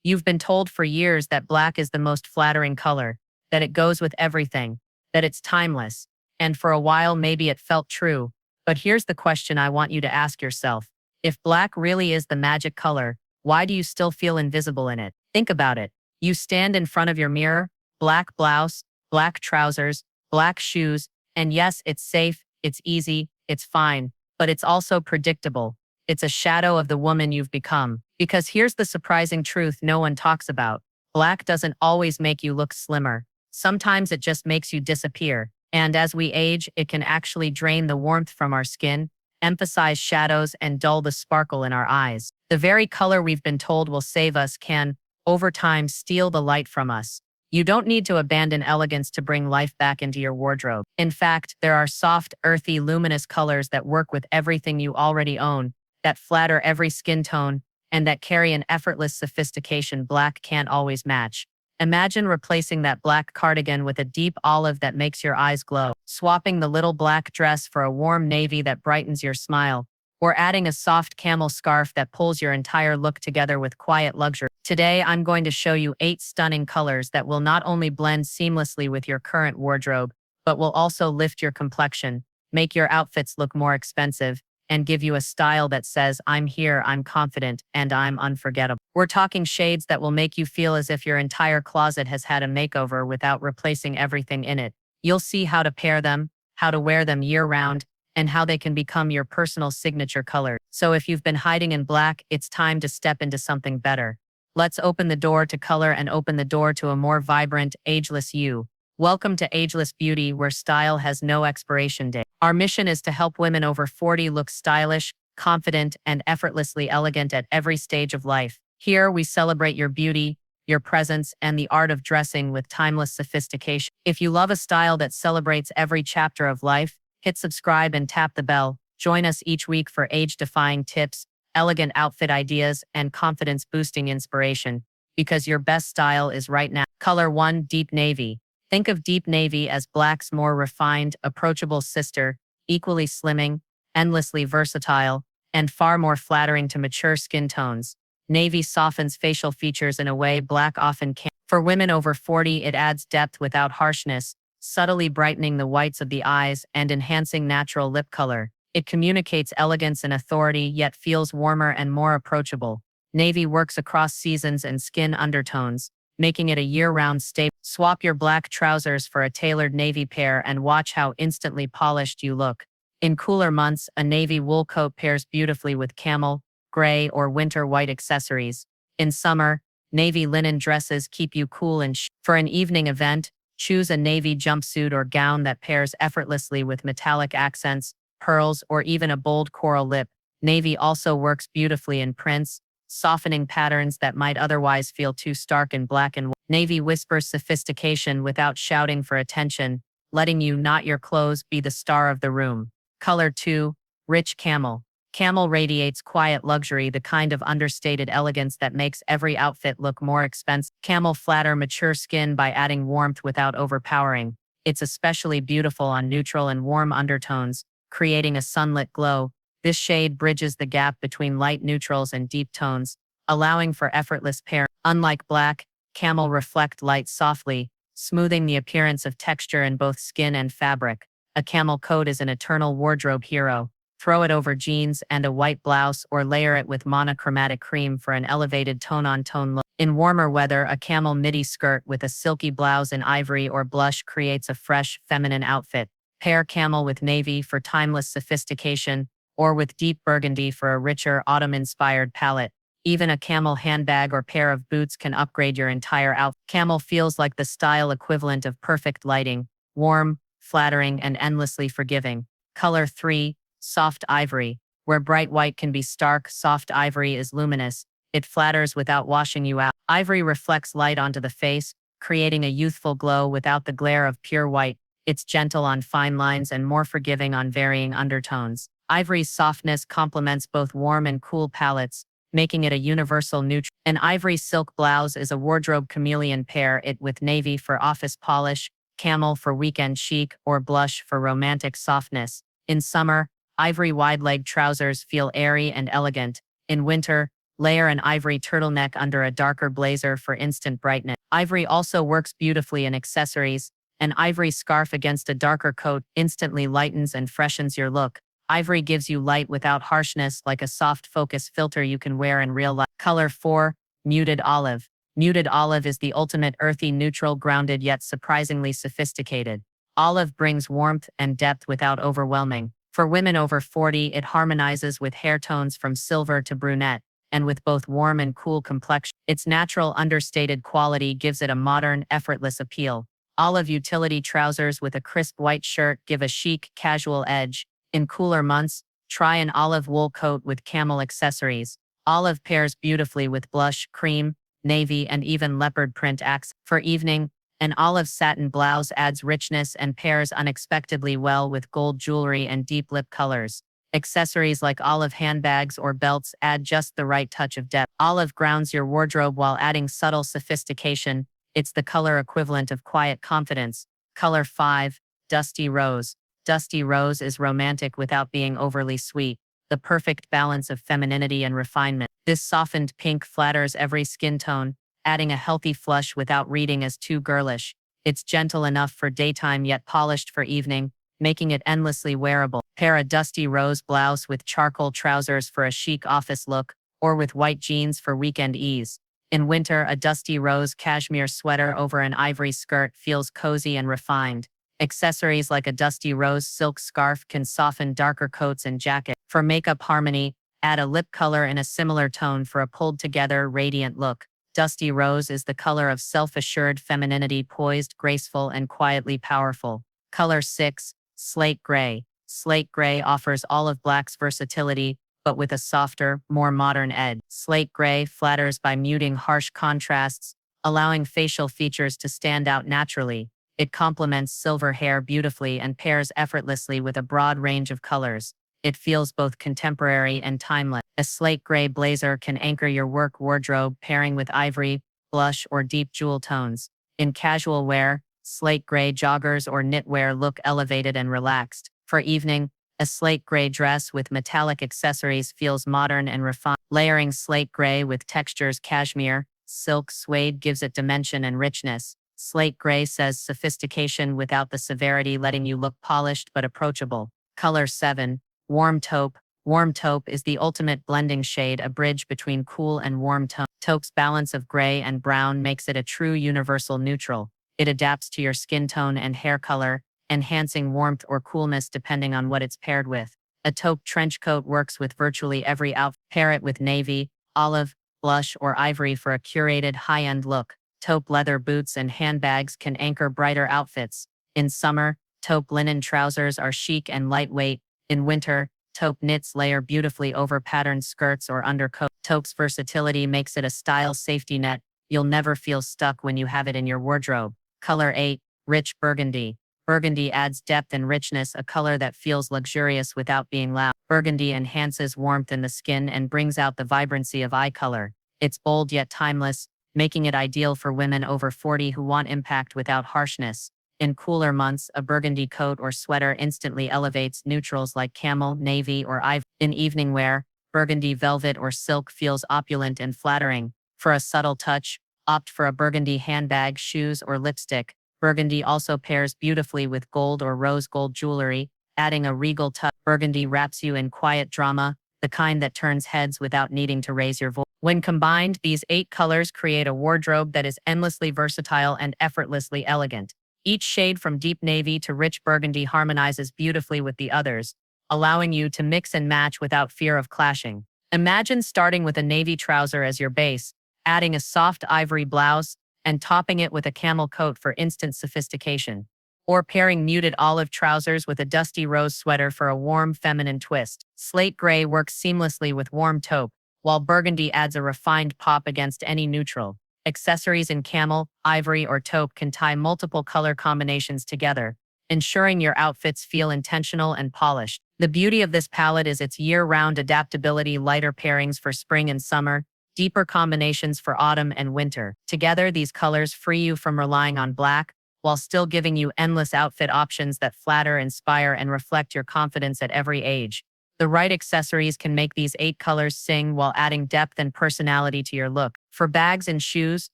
You've been told for years that black is the most flattering color, that it goes with everything, that it's timeless. And for a while, maybe it felt true. But here's the question I want you to ask yourself. If black really is the magic color, why do you still feel invisible in it? Think about it. You stand in front of your mirror, black blouse, black trousers, black shoes, and yes, it's safe, it's easy, it's fine, but it's also predictable. It's a shadow of the woman you've become. Because here's the surprising truth no one talks about. Black doesn't always make you look slimmer. Sometimes it just makes you disappear. And as we age, it can actually drain the warmth from our skin, emphasize shadows, and dull the sparkle in our eyes. The very color we've been told will save us can, over time, steal the light from us. You don't need to abandon elegance to bring life back into your wardrobe. In fact, there are soft, earthy, luminous colors that work with everything you already own, that flatter every skin tone, and that carry an effortless sophistication black can't always match. Imagine replacing that black cardigan with a deep olive that makes your eyes glow, swapping the little black dress for a warm navy that brightens your smile, or adding a soft camel scarf that pulls your entire look together with quiet luxury. Today, I'm going to show you 8 stunning colors that will not only blend seamlessly with your current wardrobe, but will also lift your complexion, make your outfits look more expensive, and give you a style that says, I'm here, I'm confident, and I'm unforgettable. We're talking shades that will make you feel as if your entire closet has had a makeover without replacing everything in it. You'll see how to pair them, how to wear them year-round, and how they can become your personal signature color. So if you've been hiding in black, it's time to step into something better. Let's open the door to color and open the door to a more vibrant, ageless you. Welcome to Ageless Beauty, where style has no expiration date. Our mission is to help women over 40 look stylish, confident, and effortlessly elegant at every stage of life. Here, we celebrate your beauty, your presence, and the art of dressing with timeless sophistication. If you love a style that celebrates every chapter of life, hit subscribe and tap the bell. Join us each week for age-defying tips, elegant outfit ideas, and confidence-boosting inspiration, because your best style is right now. Color 1, Deep Navy. Think of deep navy as black's more refined, approachable sister, equally slimming, endlessly versatile, and far more flattering to mature skin tones. Navy softens facial features in a way black often can't. For women over 40, it adds depth without harshness, subtly brightening the whites of the eyes and enhancing natural lip color. It communicates elegance and authority, yet feels warmer and more approachable. Navy works across seasons and skin undertones, making it a year-round staple. Swap your black trousers for a tailored navy pair and watch how instantly polished you look. In cooler months, a navy wool coat pairs beautifully with camel, gray, or winter white accessories. In summer, navy linen dresses keep you cool and for an evening event, choose a navy jumpsuit or gown that pairs effortlessly with metallic accents, pearls, or even a bold coral lip. Navy also works beautifully in prints, softening patterns that might otherwise feel too stark in black and white. Navy whispers sophistication without shouting for attention, letting you, not your clothes, be the star of the room. Color 2, Rich Camel. Camel radiates quiet luxury, the kind of understated elegance that makes every outfit look more expensive. Camel flatter mature skin by adding warmth without overpowering. It's especially beautiful on neutral and warm undertones, creating a sunlit glow. This shade bridges the gap between light neutrals and deep tones, allowing for effortless pairing. Unlike black, camel reflect light softly, smoothing the appearance of texture in both skin and fabric. A camel coat is an eternal wardrobe hero. Throw it over jeans and a white blouse, or layer it with monochromatic cream for an elevated tone-on-tone look. In warmer weather, a camel midi skirt with a silky blouse in ivory or blush creates a fresh, feminine outfit. Pair camel with navy for timeless sophistication, or with deep burgundy for a richer, autumn-inspired palette. Even a camel handbag or pair of boots can upgrade your entire outfit. Camel feels like the style equivalent of perfect lighting, warm, flattering, and endlessly forgiving. Color 3, Soft Ivory. Where bright white can be stark, soft ivory is luminous. It flatters without washing you out. Ivory reflects light onto the face, creating a youthful glow without the glare of pure white. It's gentle on fine lines and more forgiving on varying undertones. Ivory's softness complements both warm and cool palettes, making it a universal neutral. An ivory silk blouse is a wardrobe chameleon. Pair it with navy for office polish, camel for weekend chic, or blush for romantic softness. In summer, ivory wide-leg trousers feel airy and elegant. In winter, Layer an ivory turtleneck under a darker blazer for instant brightness. Ivory also works beautifully in accessories. An ivory scarf against a darker coat instantly lightens and freshens your look. Ivory gives you light without harshness, like a soft focus filter you can wear in real life. Color 4, Muted Olive. Muted olive is the ultimate earthy neutral, grounded yet surprisingly sophisticated. Olive brings warmth and depth without overwhelming. For women over 40, it harmonizes with hair tones from silver to brunette, and with both warm and cool complexion. Its natural, understated quality gives it a modern, effortless appeal. Olive utility trousers with a crisp white shirt give a chic, casual edge. In cooler months, try an olive wool coat with camel accessories. Olive pairs beautifully with blush, cream, navy, and even leopard print accents. For evening, an olive satin blouse adds richness and pairs unexpectedly well with gold jewelry and deep lip colors. Accessories like olive handbags or belts add just the right touch of depth. Olive grounds your wardrobe while adding subtle sophistication. It's the color equivalent of quiet confidence. Color 5, Dusty Rose. Dusty Rose is romantic without being overly sweet, the perfect balance of femininity and refinement. This softened pink flatters every skin tone, adding a healthy flush without reading as too girlish. It's gentle enough for daytime yet polished for evening, making it endlessly wearable. Pair a dusty rose blouse with charcoal trousers for a chic office look, or with white jeans for weekend ease. In winter, a dusty rose cashmere sweater over an ivory skirt feels cozy and refined. Accessories like a dusty rose silk scarf can soften darker coats and jackets. For makeup harmony, add a lip color in a similar tone for a pulled-together, radiant look. Dusty rose is the color of self-assured femininity, poised, graceful, and quietly powerful. Color 6, Slate Gray. Slate Gray offers olive black's versatility, but with a softer, more modern edge. Slate Gray flatters by muting harsh contrasts, allowing facial features to stand out naturally. It complements silver hair beautifully and pairs effortlessly with a broad range of colors. It feels both contemporary and timeless. A slate gray blazer can anchor your work wardrobe, pairing with ivory, blush, or deep jewel tones. In casual wear, slate gray joggers or knitwear look elevated and relaxed. For evening, a slate gray dress with metallic accessories feels modern and refined. Layering slate gray with textures cashmere, silk, suede gives it dimension and richness. Slate gray says sophistication without the severity, letting you look polished but approachable. Color 7, Warm Taupe. Warm taupe is the ultimate blending shade, a bridge between cool and warm tone. Taupe's balance of gray and brown makes it a true universal neutral. It adapts to your skin tone and hair color, enhancing warmth or coolness depending on what it's paired with. A taupe trench coat works with virtually every outfit. Pair it with navy, olive, blush, or ivory for a curated high-end look. Taupe leather boots and handbags can anchor brighter outfits. In summer, taupe linen trousers are chic and lightweight. In winter, taupe knits layer beautifully over patterned skirts or undercoats. Taupe's versatility makes it a style safety net. You'll never feel stuck when you have it in your wardrobe. Color 8, Rich Burgundy. Burgundy adds depth and richness, a color that feels luxurious without being loud. Burgundy enhances warmth in the skin and brings out the vibrancy of eye color. It's bold yet timeless, making it ideal for women over 40 who want impact without harshness. In cooler months, a burgundy coat or sweater instantly elevates neutrals like camel, navy, or ivory. In evening wear, burgundy velvet or silk feels opulent and flattering. For a subtle touch, opt for a burgundy handbag, shoes, or lipstick. Burgundy also pairs beautifully with gold or rose gold jewelry, adding a regal touch. Burgundy wraps you in quiet drama, the kind that turns heads without needing to raise your voice. When combined, these 8 colors create a wardrobe that is endlessly versatile and effortlessly elegant. Each shade from deep navy to rich burgundy harmonizes beautifully with the others, allowing you to mix and match without fear of clashing. Imagine starting with a navy trouser as your base, adding a soft ivory blouse, and topping it with a camel coat for instant sophistication. Or pairing muted olive trousers with a dusty rose sweater for a warm feminine twist. Slate gray works seamlessly with warm taupe, while burgundy adds a refined pop against any neutral. Accessories in camel, ivory, or taupe can tie multiple color combinations together, ensuring your outfits feel intentional and polished. The beauty of this palette is its year-round adaptability, lighter pairings for spring and summer, deeper combinations for autumn and winter. Together, these colors free you from relying on black, while still giving you endless outfit options that flatter, inspire, and reflect your confidence at every age. The right accessories can make these 8 colors sing while adding depth and personality to your look. For bags and shoes,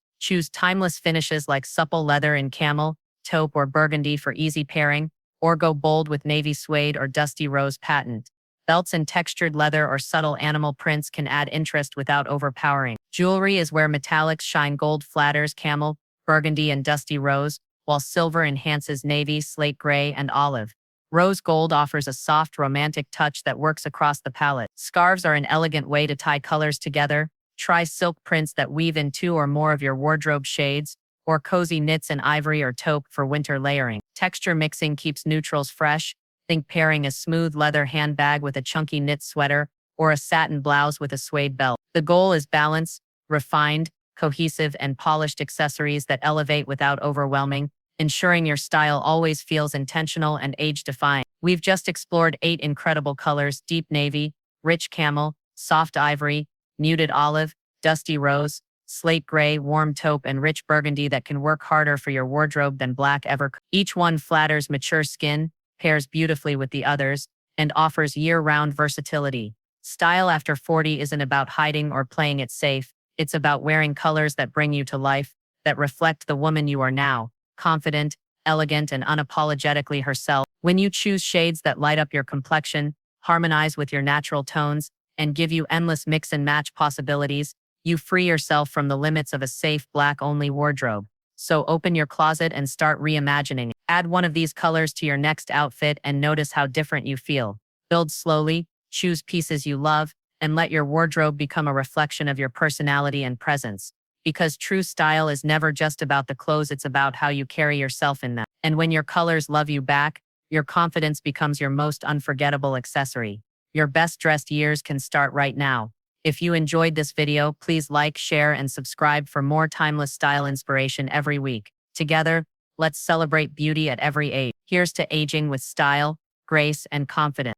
choose timeless finishes like supple leather in camel, taupe, or burgundy for easy pairing, or go bold with navy suede or dusty rose patent. Belts in textured leather or subtle animal prints can add interest without overpowering. Jewelry is where metallics shine. Gold flatters camel, burgundy, and dusty rose, while silver enhances navy, slate gray, and olive. Rose gold offers a soft, romantic touch that works across the palette. Scarves are an elegant way to tie colors together. Try silk prints that weave in 2 or more of your wardrobe shades, or cozy knits in ivory or taupe for winter layering. Texture mixing keeps neutrals fresh. Think pairing a smooth leather handbag with a chunky knit sweater, or a satin blouse with a suede belt. The goal is balance, refined, cohesive, and polished accessories that elevate without overwhelming, ensuring your style always feels intentional and age-defying. We've just explored 8 incredible colors: deep navy, rich camel, soft ivory, muted olive, dusty rose, slate gray, warm taupe, and rich burgundy that can work harder for your wardrobe than black ever could. Each one flatters mature skin, pairs beautifully with the others, and offers year-round versatility. Style after 40 isn't about hiding or playing it safe. It's about wearing colors that bring you to life, that reflect the woman you are now: confident, elegant, and unapologetically herself. When you choose shades that light up your complexion, harmonize with your natural tones, and give you endless mix and match possibilities, you free yourself from the limits of a safe black-only wardrobe. So open your closet and start reimagining. Add one of these colors to your next outfit and notice how different you feel. Build slowly, choose pieces you love, and let your wardrobe become a reflection of your personality and presence. Because true style is never just about the clothes, it's about how you carry yourself in them. And when your colors love you back, your confidence becomes your most unforgettable accessory. Your best dressed years can start right now. If you enjoyed this video, please like, share, and subscribe for more timeless style inspiration every week. Together, let's celebrate beauty at every age. Here's to aging with style, grace, and confidence.